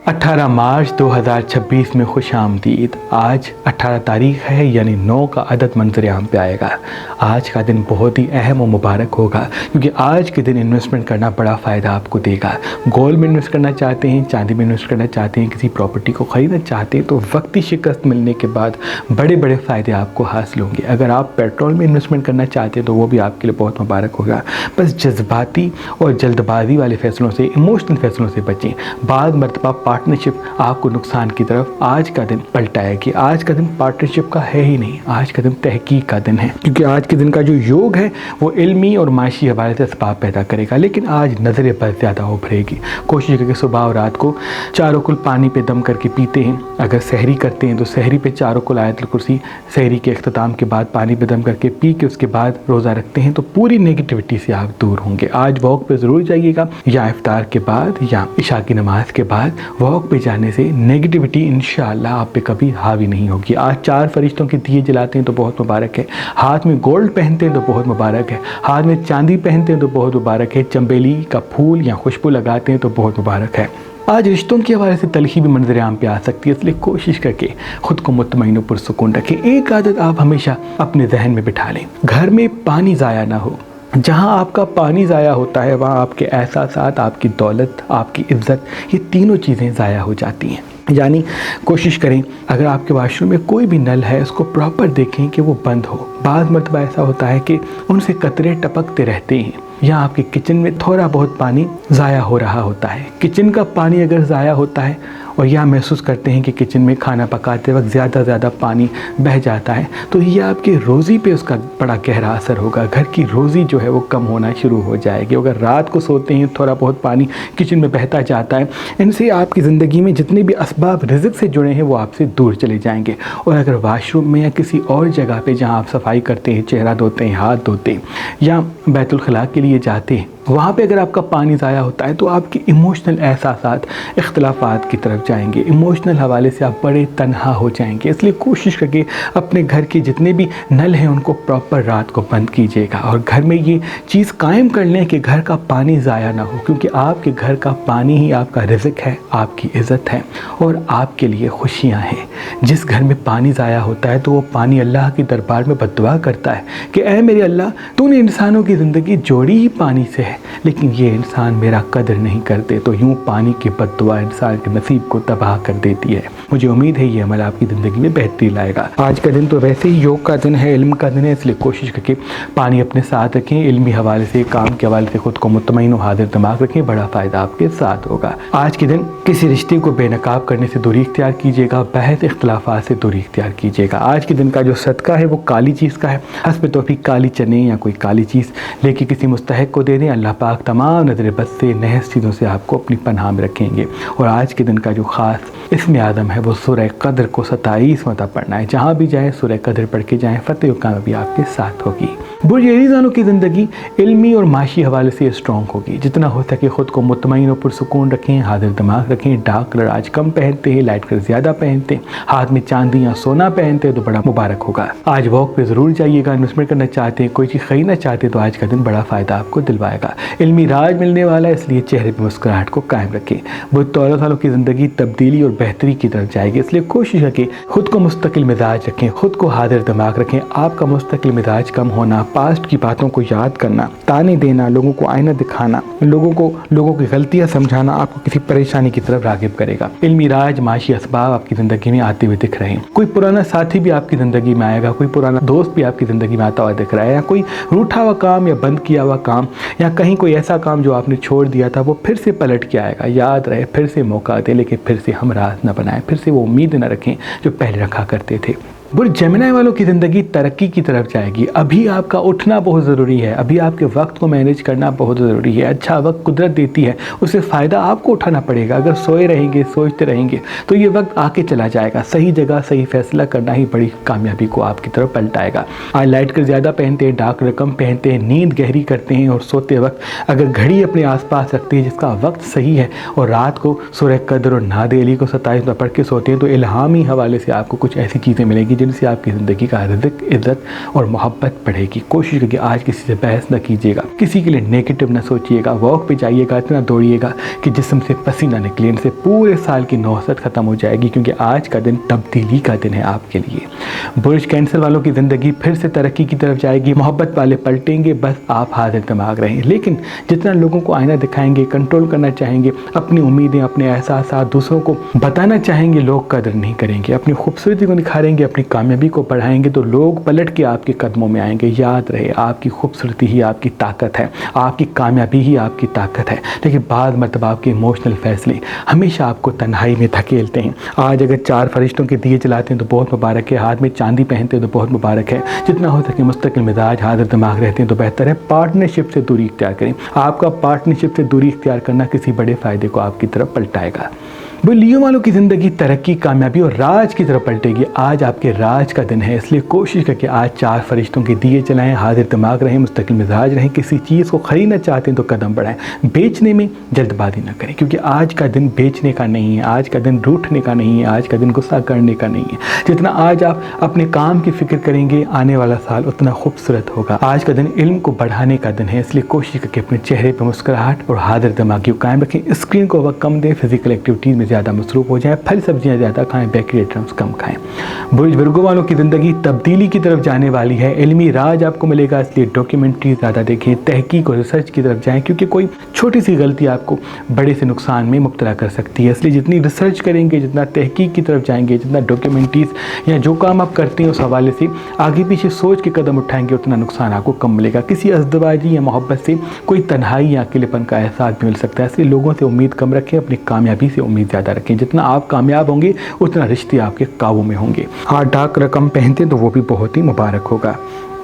18 मार्च 2026 में खुश आमदीद। आज 18 तारीख है, यानी 9 का अदद मंजर आम पे आएगा। आज का दिन बहुत ही अहम और मुबारक होगा, क्योंकि आज के दिन इन्वेस्टमेंट करना बड़ा फ़ायदा आपको देगा। गोल्ड में इन्वेस्ट करना चाहते हैं, चांदी में इन्वेस्ट करना चाहते हैं, किसी प्रॉपर्टी को ख़रीदना चाहते हैं, तो वक्ती शिकस्त मिलने के बाद बड़े बड़े फ़ायदे आपको हासिल होंगे। अगर आप पेट्रोल में इन्वेस्टमेंट करना चाहते हैं तो वो भी आपके लिए बहुत मुबारक होगा। बस जज्बाती और जल्दबाजी वाले फ़ैसलों से, इमोशनल फ़ैसलों से बचें। बाद मरतबा पार्टनरशिप आपको नुकसान की तरफ आज का दिन पलटाएगी। आज का दिन पार्टनरशिप का है ही नहीं, आज का दिन तहकीक का दिन है, क्योंकि आज के दिन का जो योग है वो इल्मी और माशी हवाले से असबाब पैदा करेगा। लेकिन आज नज़र पर ज़्यादा उभरेगी। कोशिश करके सुबह और रात को चारों कुल पानी पे दम करके पीते हैं। अगर सहरी करते हैं तो सहरी पे चारों कुल आयतुल कुर्सी सहरी के इख्तिताम के बाद पानी पे दम करके पी के उसके बाद रोज़ा रखते हैं तो पूरी नेगेटिविटी से आप दूर होंगे। आज वॉक पे ज़रूर जाइएगा, या इफ्तार के बाद या इशा की नमाज के बाद वॉक पे जाने से नेगेटिविटी इंशाअल्लाह आप पे कभी हावी नहीं होगी। आज 4 फरिश्तों के दिए जलाते हैं तो बहुत मुबारक है। हाथ में गोल्ड पहनते हैं तो बहुत मुबारक है। हाथ में चांदी पहनते हैं तो बहुत मुबारक है। चंबेली का फूल या खुशबू लगाते हैं तो बहुत मुबारक है। आज रिश्तों के हवाले से तलखी भी मंजर आम पे आ सकती है, इसलिए कोशिश करके खुद को मुतमईन और पुरसुकून रखें। एक आदत आप हमेशा अपने जहन में बिठा लें, घर में पानी ज़ाया ना हो। जहाँ आपका पानी ज़ाया होता है वहाँ आपके एहसासात, आपकी दौलत, आपकी इज़्ज़त, ये तीनों चीज़ें ज़ाया हो जाती हैं। यानी कोशिश करें, अगर आपके वाशरूम में कोई भी नल है उसको प्रॉपर देखें कि वो बंद हो। बाद मरतबा ऐसा होता है कि उनसे कतरे टपकते रहते हैं, या आपके किचन में थोड़ा बहुत पानी ज़ाया हो रहा होता है। किचन का पानी अगर ज़ाया होता है और या महसूस करते हैं कि किचन में खाना पकाते वक्त ज़्यादा पानी बह जाता है, तो ये आपकी रोज़ी पे उसका बड़ा गहरा असर होगा। घर की रोज़ी जो है वो कम होना शुरू हो जाएगी। अगर रात को सोते हैं थोड़ा बहुत पानी किचन में बहता जाता है, इनसे आपकी ज़िंदगी में जितने भी असबाब रिज़्क़ से जुड़े हैं वो आपसे दूर चले जाएंगे। और अगर वाशरूम में या किसी और जगह पे जहाँ आप सफाई करते हैं, चेहरा धोते हैं, हाथ धोते हैं, या बैतुल खला के लिए जाते हैं, वहाँ पे अगर आपका पानी ज़ाया होता है तो आपके इमोशनल एहसासात इख्तिलाफ़ात की तरफ जाएंगे। इमोशनल हवाले से आप बड़े तन्हा हो जाएंगे। इसलिए कोशिश करके अपने घर के जितने भी नल हैं उनको प्रॉपर रात को बंद कीजिएगा, और घर में ये चीज़ कायम कर लें कि घर का पानी ज़ाया ना हो, क्योंकि आपके घर का पानी ही आपका रिज़्क़ है, आपकी इज़्ज़त है और आपके लिए खुशियाँ हैं। जिस घर में पानी ज़ाया होता है तो वो पानी अल्लाह के दरबार में बद्दुआ करता है कि ऐ मेरे अल्लाह, तूने इंसानों की ज़िंदगी जोड़ी ही पानी से है, लेकिन ये इंसान मेरा कदर नहीं करते। तो यूँ पानी की बद्दुआ इंसान के नसीब को तबाह कर देती है। मुझे उम्मीद है ये अमल आपकी ज़िंदगी में बेहतरी लाएगा। आज का दिन तो वैसे ही योग का दिन है, इल्म का दिन है, इसलिए कोशिश करके पानी अपने साथ रखें। इल्मी हवाले से, काम के हवाले से खुद को मुतमईन और हाजिर दिमाग रखें, बड़ा फ़ायदा आपके साथ होगा। आज के दिन किसी रिश्ते को बेनकाब करने से दूरी इख्तियार कीजिएगा, बहस इख्तिलाफात से दूरी इख्तियार कीजिएगा। आज के दिन का जो सदका है वो काली चीज़ का है। हस्ब तौफीक काली चने या कोई काली चीज़ लेके किसी मुस्तहिक को दे दें। अल्लाह पाक तमाम नज़र बद से, नहस चीज़ों से आपको अपनी पनाह में रखेंगे। और आज के दिन का जो ख़ास इसमें आदम है वो सूरह क़द्र को 27 मरतबा पढ़ना है। जहाँ भी जाएँ सूरह क़द्र पढ़ के जाएँ, फतेह और कामयाबी आपके साथ होगी। बुर्ज एरीज़ानों की ज़िंदगी इल्मी और माशी हवाले से स्ट्रॉन्ग होगी। जितना हो सके ख़ुद को मुतमईन और पुरसुकून रखें, हाजिर दिमाग रखें। डार्क कलर आज कम पहनते हैं, लाइट कलर ज़्यादा पहनते हैं, हाथ में चांदी या सोना पहनते हैं तो बड़ा मुबारक होगा। आज वॉक पे ज़रूर जाइएगा। इन्वेस्टमेंट करना चाहते हैं, कोई चीज़ ख़रीदना चाहते हैं तो आज का दिन बड़ा फ़ायदा आपको दिलवाएगा। इल्मी राज मिलने वाला है, इसलिए चेहरे पर मुस्कुराहट को कायम रखें। बुध 13 सालों की ज़िंदगी तब्दीली और बेहतरी की तरफ जाएगी, इसलिए कोशिश करके खुद को मुस्तकिल मिजाज रखें, खुद को हाजिर दिमाग रखें। आपका मुस्तकिल मिजाज कम होना, पास्ट की बातों को याद करना, ताने देना, लोगों को आईना दिखाना, लोगों की गलतियां समझाना आपको किसी परेशानी की तरफ रागिब करेगा। इल्मी राज, माशी असबाब आपकी ज़िंदगी में आते हुए दिख रहे हैं। कोई पुराना साथी भी आपकी ज़िंदगी में आएगा, कोई पुराना दोस्त भी आपकी ज़िंदगी में आता हुआ दिख रहा है, या कोई रूठा हुआ काम या बंद किया हुआ काम, या कहीं कोई ऐसा काम जो आपने छोड़ दिया था वो फिर से पलट के आएगा। याद रहे, फिर से मौका दे, लेकिन फिर से हमराज न बनाए, फिर से वो उम्मीद न रखें जो पहले रखा करते थे। बुर्ज जेमिनी वालों की ज़िंदगी तरक्की की तरफ जाएगी। अभी आपका उठना बहुत ज़रूरी है, अभी आपके वक्त को मैनेज करना बहुत ज़रूरी है। अच्छा वक्त कुदरत देती है, उससे फ़ायदा आपको उठाना पड़ेगा। अगर सोए रहेंगे, सोचते रहेंगे तो ये वक्त आके चला जाएगा। सही जगह सही फैसला करना ही बड़ी कामयाबी को आपकी तरफ पलटाएगा। आज लाइट कलर ज़्यादा पहनते हैं, डार्क कलर कम पहनते हैं, नींद गहरी करते हैं, और सोते वक्त अगर घड़ी अपने आसपास रखते हैं जिसका वक्त सही है, और रात को सूरह क़द्र और नाद अली को 27 में पढ़ के सोते हैं तो इल्हामी हवाले से आपको कुछ ऐसी चीज़ें मिलेंगी جن سے آپ کی زندگی کا رزق، عزت اور محبت بڑھے گی۔ کوشش کریں کہ آج کسی سے بحث نہ کیجیے گا، کسی کے لیے نیگیٹو نہ سوچیے گا، واک پہ جائیے گا، اتنا دوڑیے گا کہ جسم سے پسینہ نکلے، ان سے پورے سال کی نوحست ختم ہو جائے گی، کیونکہ آج کا دن تبدیلی کا دن ہے آپ کے لیے۔ برج کینسر والوں کی زندگی پھر سے ترقی کی طرف جائے گی، محبت والے پلٹیں گے، بس آپ حاضر دماغ رہیں۔ لیکن جتنا لوگوں کو آئینہ دکھائیں گے، کنٹرول کرنا چاہیں گے، اپنی امیدیں، اپنے احساسات دوسروں کو بتانا چاہیں گے، لوگ قدر نہیں کریں گے۔ اپنی خوبصورتی کو نکھاریں گے، اپنی کامیابی کو بڑھائیں گے تو لوگ پلٹ کے آپ کے قدموں میں آئیں گے۔ یاد رہے، آپ کی خوبصورتی ہی آپ کی طاقت ہے، آپ کی کامیابی ہی آپ کی طاقت ہے، لیکن بعض مرتبہ آپ کے ایموشنل فیصلے ہمیشہ آپ کو تنہائی میں دھکیلتے ہیں۔ آج اگر 4 فرشتوں کے دیے جلاتے ہیں تو بہت مبارک ہے، ہاتھ میں چاندی پہنتے ہیں تو بہت مبارک ہے، جتنا ہو سکے مستقل مزاج، حاضر دماغ رہتے ہیں تو بہتر ہے۔ پارٹنرشپ سے دوری اختیار کریں، آپ کا پارٹنرشپ سے دوری اختیار کرنا کسی بڑے فائدے کو آپ کی طرف پلٹائے گا۔ وہ لیو والوں کی زندگی ترقی، کامیابی اور راج کی طرف پلٹے گی۔ آج آپ کے راج کا دن ہے، اس لیے کوشش کر کے آج 4 فرشتوں کے دیے جلائیں، حاضر دماغ رہیں، مستقل مزاج رہیں۔ کسی چیز کو خریدنا چاہتے ہیں تو قدم بڑھائیں، بیچنے میں جلد بازی نہ کریں، کیونکہ آج کا دن بیچنے کا نہیں ہے، آج کا دن روٹھنے کا نہیں ہے، آج کا دن غصہ کرنے کا نہیں ہے۔ جتنا آج آپ اپنے کام کی فکر کریں گے، آنے والا سال اتنا خوبصورت ہوگا۔ آج کا دن علم کو بڑھانے کا دن ہے، اس لیے کوشش کر کے اپنے چہرے پہ مسکراہٹ اور حاضر دماغی کو قائم رکھیں۔ اسکرین کو وقت کم دیں، فزیکل ایکٹیویٹیز میں زیادہ مصروف ہو جائیں، پھل سبزیاں زیادہ کھائیں، بیکری آئٹمز کم کھائیں۔ برج ورگو والوں کی زندگی تبدیلی کی طرف جانے والی ہے، علمی راج آپ کو ملے گا، اس لیے ڈاکیومنٹری زیادہ دیکھیں، تحقیق اور ریسرچ کی طرف جائیں، کیونکہ کوئی چھوٹی سی غلطی آپ کو بڑے سے نقصان میں مبتلا کر سکتی ہے۔ اس لیے جتنی ریسرچ کریں گے، جتنا تحقیق کی طرف جائیں گے، جتنا ڈاکیومنٹریز یا جو کام آپ کرتے ہیں اس حوالے سے آگے پیچھے سوچ کے قدم اٹھائیں گے، اتنا نقصان آپ کو کم ملے گا۔ کسی ازدواجی یا محبت سے کوئی تنہائی یا اکیلے پن کا احساس بھی مل سکتا ہے، اس لیے لوگوں سے امید کم رکھیں، اپنی کامیابی سے امید زیادہ رکھیں۔ جتنا آپ کامیاب ہوں گے اتنا رشتے آپ کے قابو میں ہوں گے۔ آج ڈاک رقم پہنتے تو وہ بھی بہت ہی مبارک ہوگا۔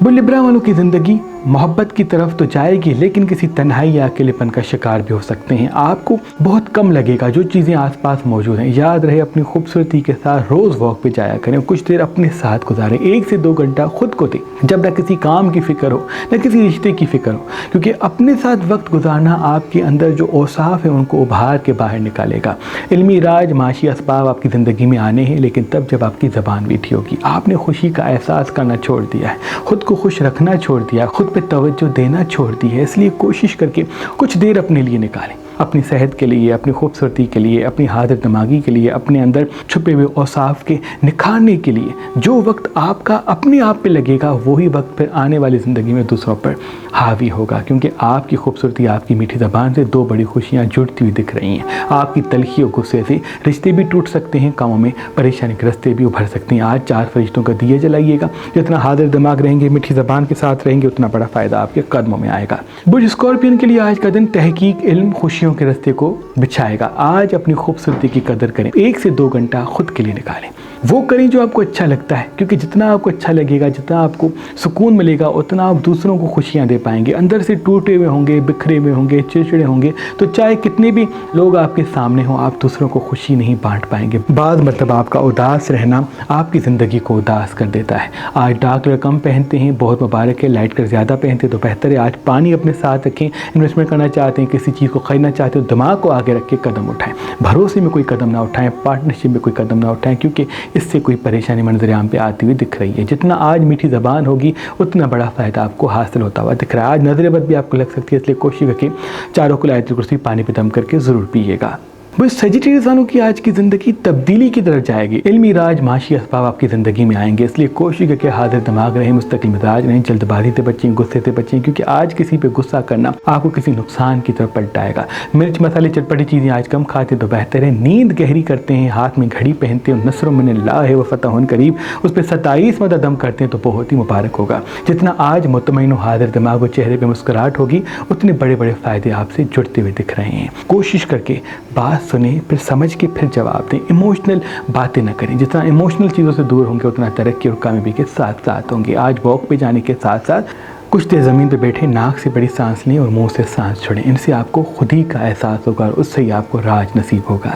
وہ لبرا والوں کی زندگی محبت کی طرف تو جائے گی، لیکن کسی تنہائی یا اکیلے پن کا شکار بھی ہو سکتے ہیں۔ آپ کو بہت کم لگے گا جو چیزیں آس پاس موجود ہیں۔ یاد رہے، اپنی خوبصورتی کے ساتھ روز واک پہ جایا کریں، کچھ دیر اپنے ساتھ گزاریں، 1 سے 2 گھنٹہ خود کو دیں، جب نہ کسی کام کی فکر ہو نہ کسی رشتے کی فکر ہو، کیونکہ اپنے ساتھ وقت گزارنا آپ کے اندر جو اوصاف ہیں ان کو ابھار کے باہر نکالے گا۔ علمی راج، معاشی اسباب آپ کی زندگی میں آنے ہیں، لیکن تب جب آپ کی زبان میٹھی ہوگی۔ آپ نے خوشی کا احساس کرنا چھوڑ دیا ہے، خود کو خوش رکھنا چھوڑ دیا، خود پہ توجہ دینا چھوڑ دی ہے، اس لیے کوشش کر کے کچھ دیر اپنے لیے نکالیں، اپنی صحت کے لیے، اپنی خوبصورتی کے لیے، اپنی حاضر دماغی کے لیے، اپنے اندر چھپے ہوئے اوصاف کے نکھارنے کے لیے۔ جو وقت آپ کا اپنے آپ پہ لگے گا وہی وقت پھر آنے والی زندگی میں دوسروں پر حاوی ہوگا، کیونکہ آپ کی خوبصورتی، آپ کی میٹھی زبان سے 2 بڑی خوشیاں جڑتی ہوئی دکھ رہی ہیں۔ آپ کی تلخی اور غصے سے رشتے بھی ٹوٹ سکتے ہیں، کاموں میں پریشانی کے راستے بھی ابھر سکتے ہیں۔ آج 4 فرشتوں کا دیے جلائیے گا، جتنا حاضر دماغ رہیں گے، میٹھی زبان کے ساتھ رہیں گے، اتنا بڑا فائدہ آپ کے قدموں میں آئے گا۔ برج اسکارپین کے لیے آج کا دن تحقیق، علم، خوشیوں کے راستے کو بچھائے گا۔ آج اپنی خوبصورتی کی قدر کریں، 1 سے 2 گھنٹہ خود کے لیے نکالیں، وہ کریں جو آپ کو اچھا لگتا ہے، کیونکہ جتنا آپ کو اچھا لگے گا، جتنا آپ کو سکون ملے گا، اتنا آپ دوسروں کو خوشیاں دے پائیں گے۔ اندر سے ٹوٹے ہوئے ہوں گے، بکھرے ہوئے ہوں گے، چڑچڑے ہوں گے، تو چاہے کتنے بھی لوگ آپ کے سامنے ہوں، آپ دوسروں کو خوشی نہیں بانٹ پائیں گے۔ بعض مرتبہ آپ کا اداس رہنا آپ کی زندگی کو اداس کر دیتا ہے۔ آج ڈارک کلر کم پہنتے ہیں، بہت مبارک ہے، لائٹ کلر زیادہ پہنتے تو بہتر ہے۔ آج پانی اپنے ساتھ رکھیں، انویسٹمنٹ کرنا چاہتے ہیں، کسی چیز کو خریدنا چاہتے ہو، دماغ کو آگے رکھ کے قدم اٹھائیں۔ بھروسے میں کوئی قدم نہ اٹھائیں، پارٹنرشپ میں کوئی قدم نہ اٹھائیں، کیونکہ اس سے کوئی پریشانی منظر عام پہ آتی ہوئی دکھ رہی ہے۔ جتنا آج میٹھی زبان ہوگی اتنا بڑا فائدہ آپ کو حاصل ہوتا ہوا دکھ رہا ہے۔ آج نظر بد بھی آپ کو لگ سکتی ہے، اس لیے کوشش کریں چاروں کو آیت الکرسی پانی پہ دم کر کے ضرور پیئے گا۔ وہ سیجیٹیریس والوں کی آج کی زندگی تبدیلی کی طرف جائے گی، علمی راج، معاشی اسباب آپ کی زندگی میں آئیں گے، اس لیے کوشش کر کے حاضر دماغ رہیں، مستقل مزاج رہیں، جلد بازی سے بچیں، غصے سے بچیں، کیونکہ آج کسی پہ غصہ کرنا آپ کو کسی نقصان کی طرف پلٹائے گا۔ مرچ مسالے چٹپٹی چیزیں آج کم کھاتے تو بہتر ہے۔ نیند گہری کرتے ہیں، ہاتھ میں گھڑی پہنتے ہیں، نصر من اللہ ہے و فتح قریب، اس پہ 27 مدد دم کرتے ہیں تو بہت ہی مبارک ہوگا۔ جتنا آج مطمئن و حاضر دماغ و چہرے پہ مسکراہٹ ہوگی اتنے بڑے بڑے فائدے آپ سے جڑتے ہوئے دکھ رہے ہیں۔ کوشش کر کے بات سنیں، پھر سمجھ کے پھر جواب دیں، ایموشنل باتیں نہ کریں۔ جتنا ایموشنل چیزوں سے دور ہوں گے اتنا ترقی اور کامیابی کے ساتھ ساتھ ہوں گے۔ آج واک پہ جانے کے ساتھ ساتھ کچھ دیر زمین پہ بیٹھے، ناک سے بڑی سانس لیں اور منہ سے سانس چھوڑیں، ان سے آپ کو خود ہی کا احساس ہوگا اور اس سے ہی آپ کو راج نصیب ہوگا۔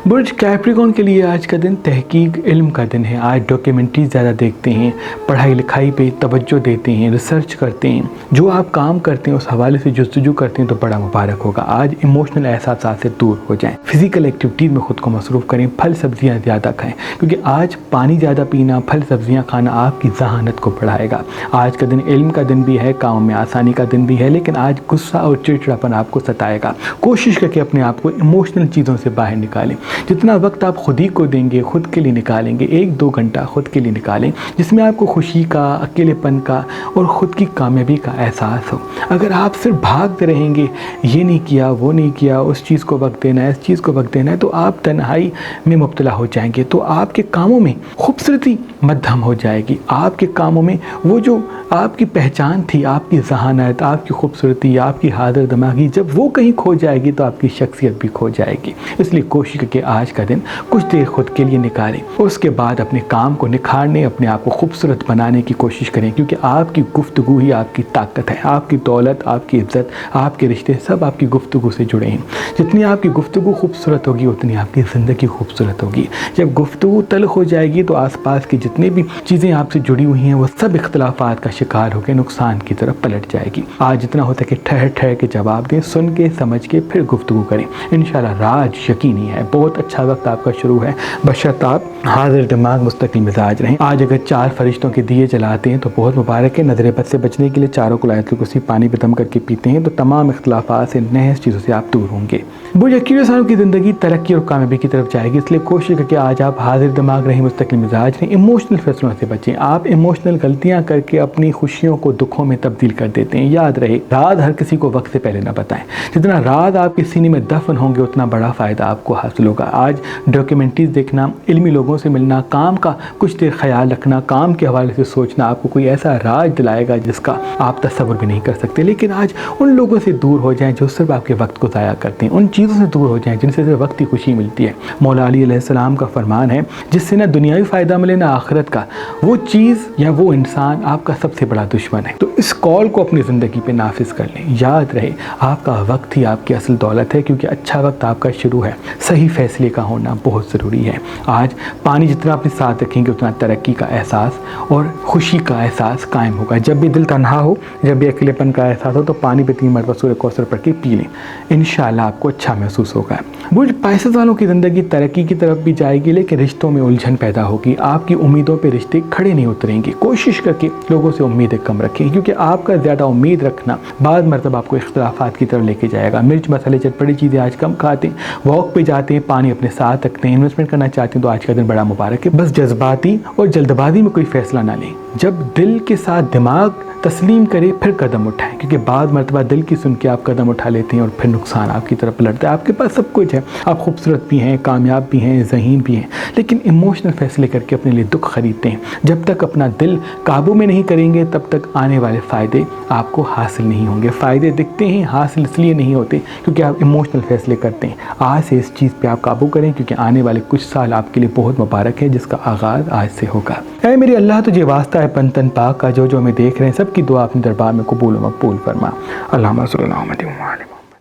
बुर्ज कैप्रिकॉर्न के लिए आज का दिन तहकीक इल्म का दिन है। आज डॉक्यूमेंट्रीज ज़्यादा देखते हैं, पढ़ाई लिखाई पे तवज्जो देते हैं, रिसर्च करते हैं, जो आप काम करते हैं उस हवाले से जुस्तजू करते हैं तो बड़ा मुबारक होगा। आज इमोशनल एहसास से दूर हो जाएं, फिजिकल एक्टिविटीज़ में ख़ुद को मसरूफ़ करें, फल सब्जियाँ ज़्यादा खाएँ, क्योंकि आज पानी ज़्यादा पीना, फल सब्जियाँ खाना आपकी ज़हानत को बढ़ाएगा। आज का दिन इल्म का दिन भी है, काम में आसानी का दिन भी है, लेकिन आज गुस्सा और चिड़चिड़ापन आपको सताएगा। कोशिश करके अपने आप को इमोशनल चीज़ों से बाहर निकालें। जितना वक्त आप खुद ही को देंगे, खुद के लिए निकालेंगे, 1-2 घंटा खुद के लिए निकालें जिसमें आपको खुशी का, अकेलेपन का और ख़ुद की कामयाबी का एहसास हो। अगर आप सिर्फ भागते रहेंगे, ये नहीं किया, वो नहीं किया, उस चीज़ को वक्त देना है, इस चीज़ को वक्त देना है, तो आप तन्हाई में मुब्तला हो जाएंगे। तो आपके कामों में खूबसूरती मद्धम हो जाएगी। आपके कामों में वो जो आपकी पहचान थी, आपकी ज़हानत, आपकी खूबसूरती, आपकी हाजिर दिमागी, जब वो कहीं खो जाएगी तो आपकी शख्सियत भी खो जाएगी। इसलिए कोशिश करके आज का दिन कुछ देर खुद के लिए निकालें, उसके बाद अपने काम को निखारने, अपने आप को खूबसूरत बनाने की कोशिश करें, क्योंकि आपकी गुफ्तगू ही आपकी ताकत है। आपकी दौलत, आपकी इज़्ज़त, आपके रिश्ते सब आपकी गुफ्तगू से जुड़े हैं। जितनी आपकी गुफ्तगू खूबसूरत होगी उतनी आपकी ज़िंदगी खूबसूरत होगी। जब गुफ्तगू तल्ख़ हो जाएगी तो आसपास की जितनी भी चीज़ें आपसे जुड़ी हुई हैं वो सब इख्तलाफात का शिकार होकर नुकसान की तरफ पलट जाएगी। आज जितना हो सके ठहर ठहर के जवाब दें, सुन के समझ के फिर गुफ्तगू करें। इंशाल्लाह राज यकीनी है, बहुत अच्छा वक्त आपका शुरू है, बशर्ते आप हाजिर दिमाग मुस्तकिल मिजाज रहें। आज अगर 4 फरिश्तों के दिए जलाते हैं तो बहुत मुबारक है। नजर बद से बचने के लिए 4 को आयतुल कुर्सी पानी पे दम करके पीते हैं तो तमाम इख्तलाफात से, नहस चीज़ों से आप दूर होंगे। बुर्ज एक्वेरियस की ज़िंदगी तरक्की और कामयाबी की तरफ जाएगी, इसलिए कोशिश करके आज आप हाजिर दिमाग रहें, मुस्तकिल मिजाज रहें, इमोशनल फैसलों से बचें। आप इमोशनल गलतियाँ करके अपनी खुशियों को दुखों में तब्दील कर देते हैं। याद रहे, राज हर किसी को वक्त से पहले ना बताएं। जितना राज आपके सीने में दफन होंगे उतना बड़ा फ़ायदा आपको हासिल होगा। आज डॉक्यूमेंट्रीज देखना, इल्मी लोगों से मिलना, काम का कुछ देर ख्याल रखना, काम के हवाले से सोचना आपको कोई ऐसा राज दिलाएगा जिसका आप तस्वुर भी नहीं कर सकते। लेकिन आज उन लोगों से दूर हो जाएं जो सिर्फ आपके वक्त को ज़ाया करते हैं, उन चीज़ों से दूर हो जाएं जिनसे सिर्फ वक्त की खुशी मिलती है। मौला अली अलैहिस्सलाम का फरमान है, जिससे ना दुनियावी फ़ायदा मिले ना आखिरत का, वो चीज़ या वो इंसान आपका सबसे बड़ा दुश्मन है। तो इस कॉल को अपनी ज़िंदगी पे नाफिज कर लें। याद रहे, आपका वक्त ही आपकी असल दौलत है, क्योंकि अच्छा वक्त आपका शुरू है। सही फैसले का होना बहुत ज़रूरी है। आज पानी जितना अपने साथ रखेंगे उतना तरक्की का एहसास और खुशी का एहसास कायम होगा। जब भी दिल तन्हा हो, जब भी अकेलेपन का एहसास हो तो पानी पे 3 मरतबा सूरह कौसर पढ़ के पी लें, इंशाल्लाह आपको अच्छा महसूस होगा। बुर्ज पाइसेस वालों की ज़िंदगी तरक्की की तरफ भी जाएगी, लेकिन रिश्तों में उलझन पैदा होगी। आपकी उम्मीदों पे रिश्ते खड़े नहीं उतरेंगे। कोशिश करके लोगों से उम्मीदें कम रखें, क्योंकि आपका ज़्यादा उम्मीद रखना बाद मरतबा आपको इख्तलाफात की तरफ लेके जाएगा। मिर्च मसाले चटपटी चीज़ें आज कम खाते हैं, वॉक पे जाते हैं, पानी अपने साथ रखते हैं, इन्वेस्टमेंट करना चाहते हैं तो आज का दिन बड़ा मुबारक है। बस जज्बाती और जल्दबाजी में कोई फैसला ना लें। जब दिल के साथ दिमाग तस्लीम करे फिर कदम उठाएं, क्योंकि बाद मरतबा दिल की सुन के आप कदम उठा लेते हैं और फिर नुकसान आपकी तरफ पलटता है। आपके पास सब कुछ है, आप खूबसूरत भी हैं, कामयाब भी हैं, ज़हीन भी हैं, लेकिन इमोशनल फैसले करके अपने लिए दुख खरीदते हैं। जब तक अपना दिल काबू में नहीं करेंगे तब तक आने वाले फ़ायदे आपको हासिल नहीं होंगे। फ़ायदे दिखते हैं, हासिल इसलिए नहीं होते क्योंकि आप इमोशनल फैसले करते हैं। आज से इस चीज़ पर आप काबू करें, क्योंकि आने वाले कुछ साल आपके लिए बहुत मुबारक है, जिसका आगाज़ आज से होगा। ऐ मेरे अल्लाह, तुझे वास्ता है पंतन पाक का, जो हमें देख रहे हैं सबकी दुआ अपने दरबार में कबूल व मकबूल फरमा। अल्लाहुम्मा सल्ली अला मुहम्मद।